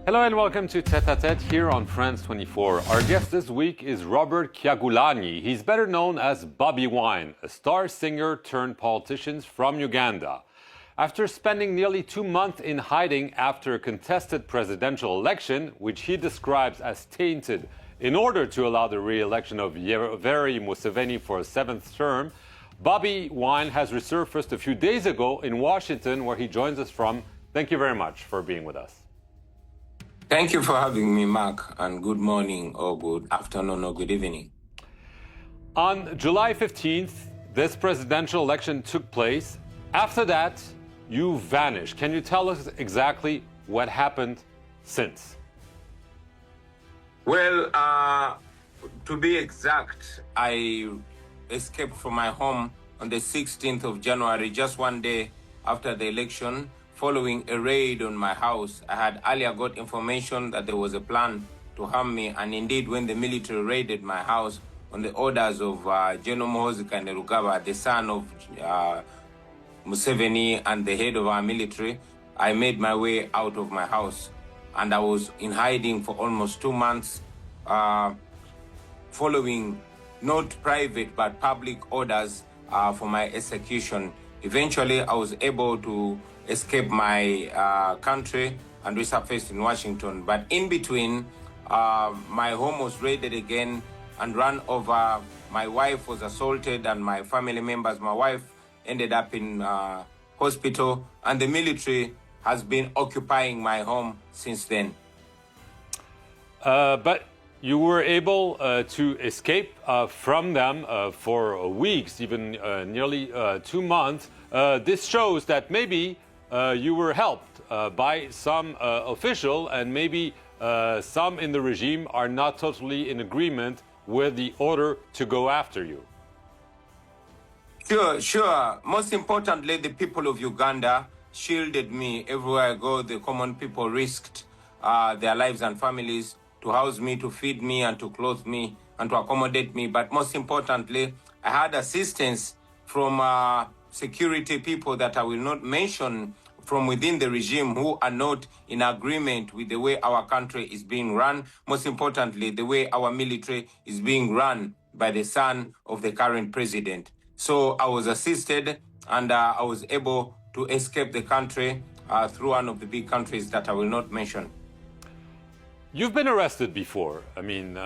Hello and welcome to Tête à Tête here on France 24. Our guest this week is Robert Kyagulanyi. He's better known as Bobi Wine, a star singer turned politician from Uganda. After spending nearly 2 months in hiding after a contested presidential election, which he describes as tainted in order to allow the re-election of Yoweri Museveni for a 7th term, Bobi Wine has resurfaced a few days ago in Washington, where he joins us from. Thank you very much for being with us. Thank you for having me, Mark, and good morning or good afternoon or good evening. On July 15th, this presidential election took place. After that, you vanished. Can you tell us exactly what happened since? Well, to be exact, I escaped from my home on the 16th of January, just one day after the election, following a raid on my house. I had earlier got information that there was a plan to harm me, and indeed when the military raided my house on the orders of General Muhoozi Kainerugaba, the son of Museveni and the head of our military, I made my way out of my house, and I was in hiding for almost 2 months, following not private but public orders for my execution. Eventually, I was able to escape my country and resurfaced in Washington. But in between, my home was raided again and run over. My wife was assaulted and my family members. My wife ended up in hospital, and the military has been occupying my home since then. But you were able to escape from them for weeks, even nearly 2 months. This shows that maybe you were helped by some official, and maybe some in the regime are not totally in agreement with the order to go after you. Sure. Most importantly, the people of Uganda shielded me everywhere I go. The common people risked their lives and families to house me, to feed me, and to clothe me, and to accommodate me. But most importantly, I had assistance from security people that I will not mention from within the regime, who are not in agreement with the way our country is being run. Most importantly, the way our military is being run by the son of the current president. So I was assisted, and I was able to escape the country through one of the big countries that I will not mention. You've been arrested before. I mean,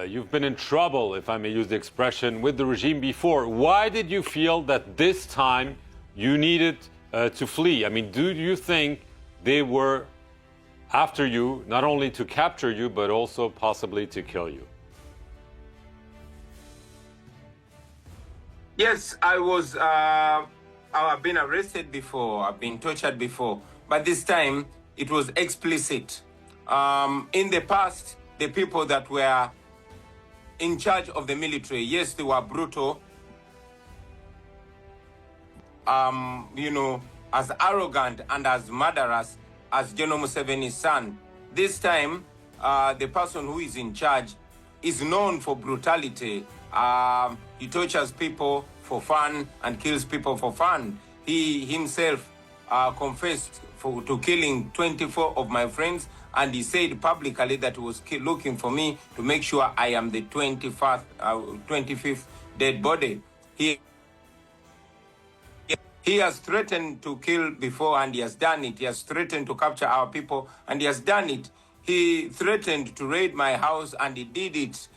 you've been in trouble, if I may use the expression, with the regime before. Why did you feel that this time you needed to flee? I mean, do you think they were after you, not only to capture you, but also possibly to kill you? Yes, I've been arrested before, I've been tortured before, but this time it was explicit. In the past, the people that were in charge of the military, yes, they were brutal, as arrogant and as murderous as General Museveni's son. This time, the person who is in charge is known for brutality. He tortures people for fun and kills people for fun. He himself confessed to killing 24 of my friends, and he said publicly that he was looking for me to make sure I am the 25th dead body. He has threatened to kill before, and he has done it. He has threatened to capture our people, and he has done it. He threatened to raid my house, and he did it.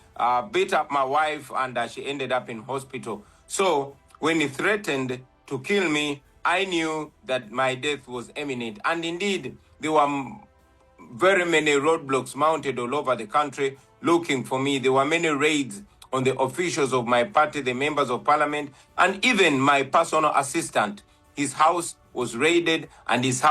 Beat up my wife, and she ended up in hospital. So when he threatened to kill me, I knew that my death was imminent. And indeed, there were very many roadblocks mounted all over the country looking for me. There were many raids on the officials of my party, the members of parliament, and even my personal assistant. His house was raided, and his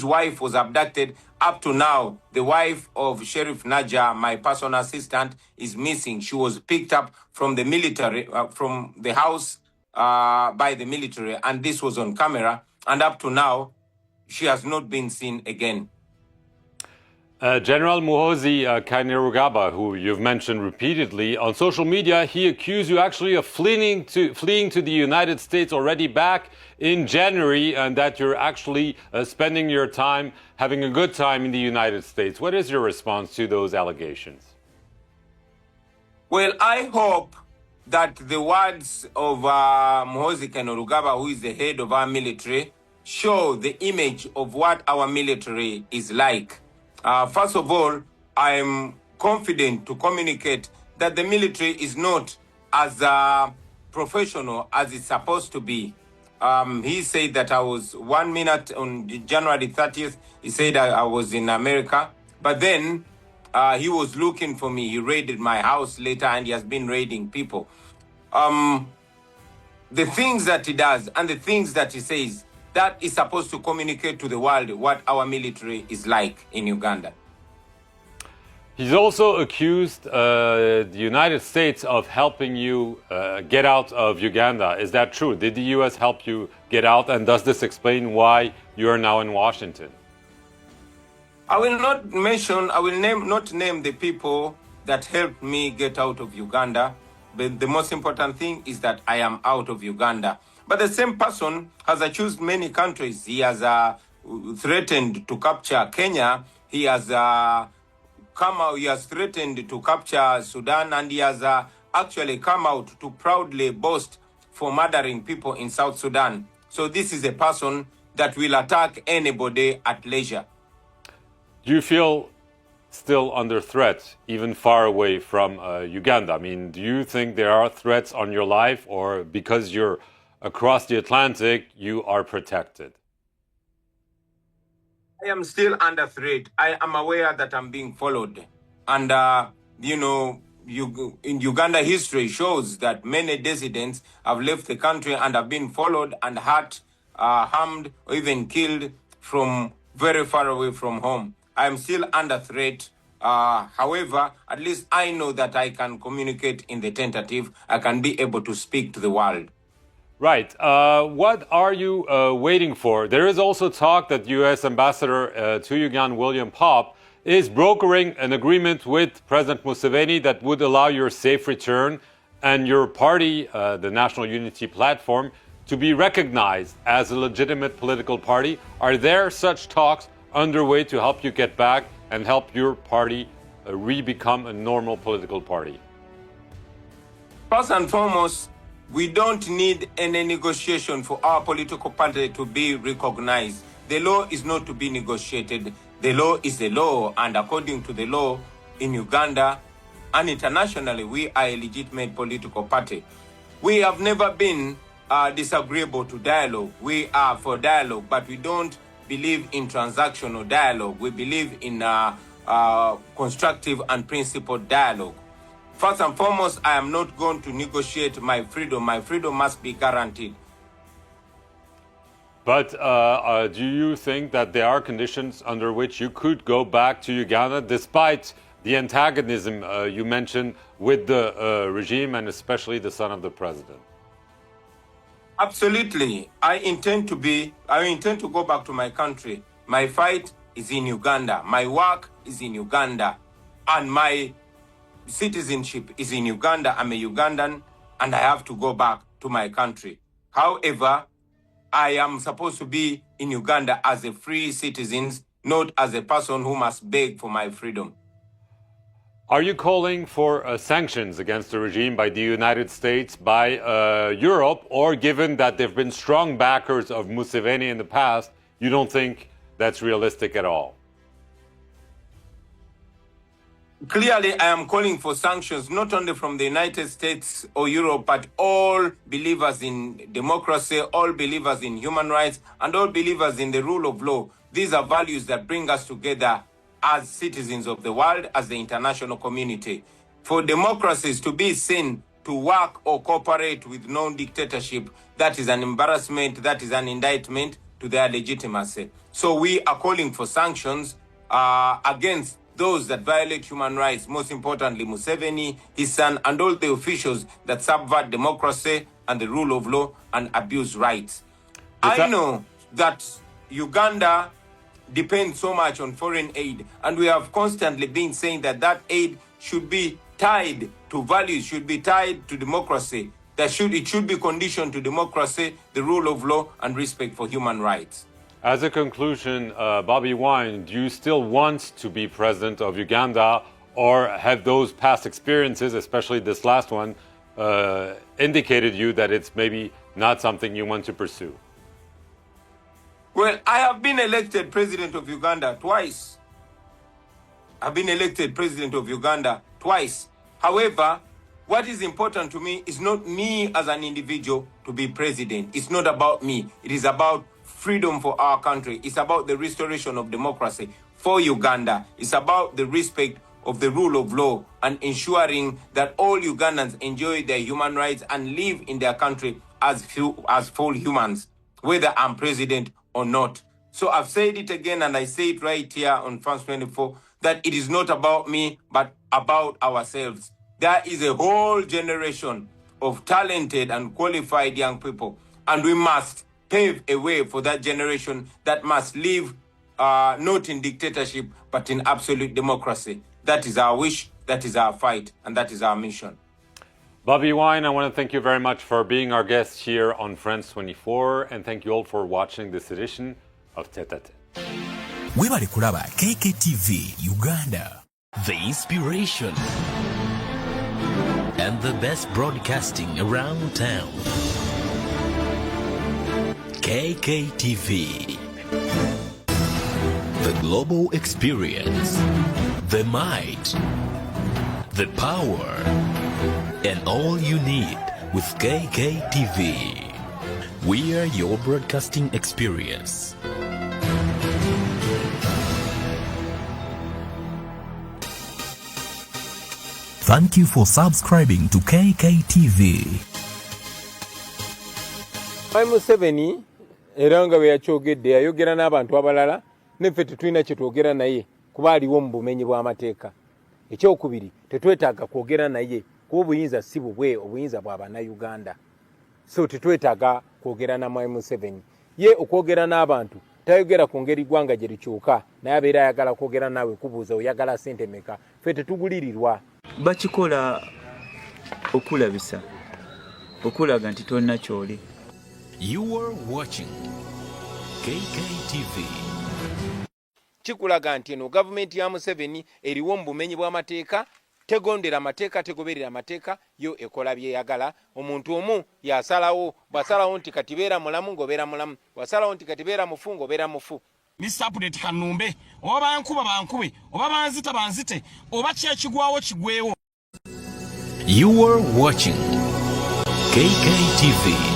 wife was abducted. Up to now, the wife of Sheriff Naja, my personal assistant, is missing. She was picked up from the military, from the house by the military, and this was on camera. And up to now, she has not been seen again. General Muhoozi Kainerugaba, who you've mentioned repeatedly on social media, he accused you actually of fleeing to the United States already back in January, and that you're actually spending your time having a good time in the United States. What is your response to those allegations? Well, I hope that the words of Muhoozi Kainerugaba, who is the head of our military, show the image of what our military is like. First of all, I'm confident to communicate that the military is not as professional as it's supposed to be. He said that I was 1 minute on January 30th. He said I was in America, but then he was looking for me. He raided my house later, and he has been raiding people. The things that he does and the things that he says, that is supposed to communicate to the world what our military is like in Uganda. He's also accused the United States of helping you get out of Uganda. Is that true? Did the U.S. help you get out? And does this explain why you are now in Washington? I will not name the people that helped me get out of Uganda. But the most important thing is that I am out of Uganda. But the same person has accused many countries. He has threatened to capture Kenya. He has he has threatened to capture Sudan, and he has actually come out to proudly boast for murdering people in South Sudan. So this is a person that will attack anybody at leisure. Do you feel still under threat, even far away from Uganda? I mean, do you think there are threats on your life, or because you're across the Atlantic, you are protected? I am still under threat. I am aware that I'm being followed. And, in Uganda, history shows that many dissidents have left the country and have been followed and hurt, harmed, or even killed from very far away from home. I am still under threat. However, at least I know that I can communicate in the tentative. I can be able to speak to the world. Right. What are you waiting for? There is also talk that U.S. Ambassador to Uganda, William Popp, is brokering an agreement with President Museveni that would allow your safe return and your party, the National Unity Platform, to be recognized as a legitimate political party. Are there such talks underway to help you get back and help your party re-become a normal political party? First and foremost, we don't need any negotiation for our political party to be recognized. The law is not to be negotiated. The law is the law, and according to the law in Uganda and internationally, we are a legitimate political party. We have never been disagreeable to dialogue. We are for dialogue, but we don't believe in transactional dialogue. We believe in constructive and principled dialogue. First and foremost, I am not going to negotiate my freedom. My freedom must be guaranteed. But do you think that there are conditions under which you could go back to Uganda despite the antagonism you mentioned with the regime and especially the son of the president? Absolutely. I intend to go back to my country. My fight is in Uganda. My work is in Uganda. And my citizenship is in Uganda. I'm a Ugandan, and I have to go back to my country. However, I am supposed to be in Uganda as a free citizen, not as a person who must beg for my freedom. Are you calling for sanctions against the regime by the United States, by Europe, or given that there have been strong backers of Museveni in the past, you don't think that's realistic at all? Clearly, I am calling for sanctions, not only from the United States or Europe, but all believers in democracy, all believers in human rights, and all believers in the rule of law. These are values that bring us together as citizens of the world, as the international community. For democracies to be seen to work or cooperate with non-dictatorship, that is an embarrassment, that is an indictment to their legitimacy. So we are calling for sanctions against those that violate human rights, most importantly Museveni, his son, and all the officials that subvert democracy and the rule of law and abuse rights. I know that Uganda depend so much on foreign aid. And we have constantly been saying that that aid should be tied to values, should be tied to democracy. It should be conditioned to democracy, the rule of law, and respect for human rights. As a conclusion, Bobby Wine, do you still want to be president of Uganda, or have those past experiences, especially this last one, indicated you that it's maybe not something you want to pursue? Well, I have been elected president of Uganda twice. I've been elected president of Uganda twice. However, what is important to me is not me as an individual to be president. It's not about me. It is about freedom for our country. It's about the restoration of democracy for Uganda. It's about the respect of the rule of law and ensuring that all Ugandans enjoy their human rights and live in their country as full humans, whether I'm president or not. So I've said it again, and I say it right here on France 24, that it is not about me, but about ourselves. There is a whole generation of talented and qualified young people, and we must pave a way for that generation that must live not in dictatorship, but in absolute democracy. That is our wish, that is our fight, and that is our mission. Bobby Wine, I want to thank you very much for being our guest here on France 24, and thank you all for watching this edition of Tete a Tete. Webale kulaba KKTV Uganda. The inspiration and the best broadcasting around town. KKTV. The global experience. The might. The power. And all you need with KKTV. We are your broadcasting experience. Thank you for subscribing to KKTV. Museveni era nga bwe yakyogedde yayogera n'abantu abalala neffe tetulina kye twogera naye kuba aliwo mu bumenyi bw'amateeka. Ekyokubiri, tetwetaaga kwogera naye kuba obuyinza si bubwe, obuyinza bwa bannayuganda. So tetwetaaga kwogera na Mwai Museveni. Ye okwogera n'abantu tayogera ku ngeri ggwanga gye likyuka, naye abeera ayagala kwogera naawe kubuuza oyagala ssente meka. Ffe tetugulirirwa. Bakikola okulabisa okulaga nti tolina kyoli. You are watching KKTV. Kikulaga nti eno gavumenti ya Museveni eriwo mu bumenyi bw'amateeka, tegondera amateeka, tegoberera amateeka, yo ekola byeyagala. Omuntu omu yasalawo, bwasalawo nti kati beera mulamu ng'obeera mulamu, bwasalawo nti kati beera mufu ng'obeera mufu. Mr. Update Kanumbe, oba bankuba bankube, oba banzita banzite, oba kyekigwawo kigwewo. You are watching KKTV.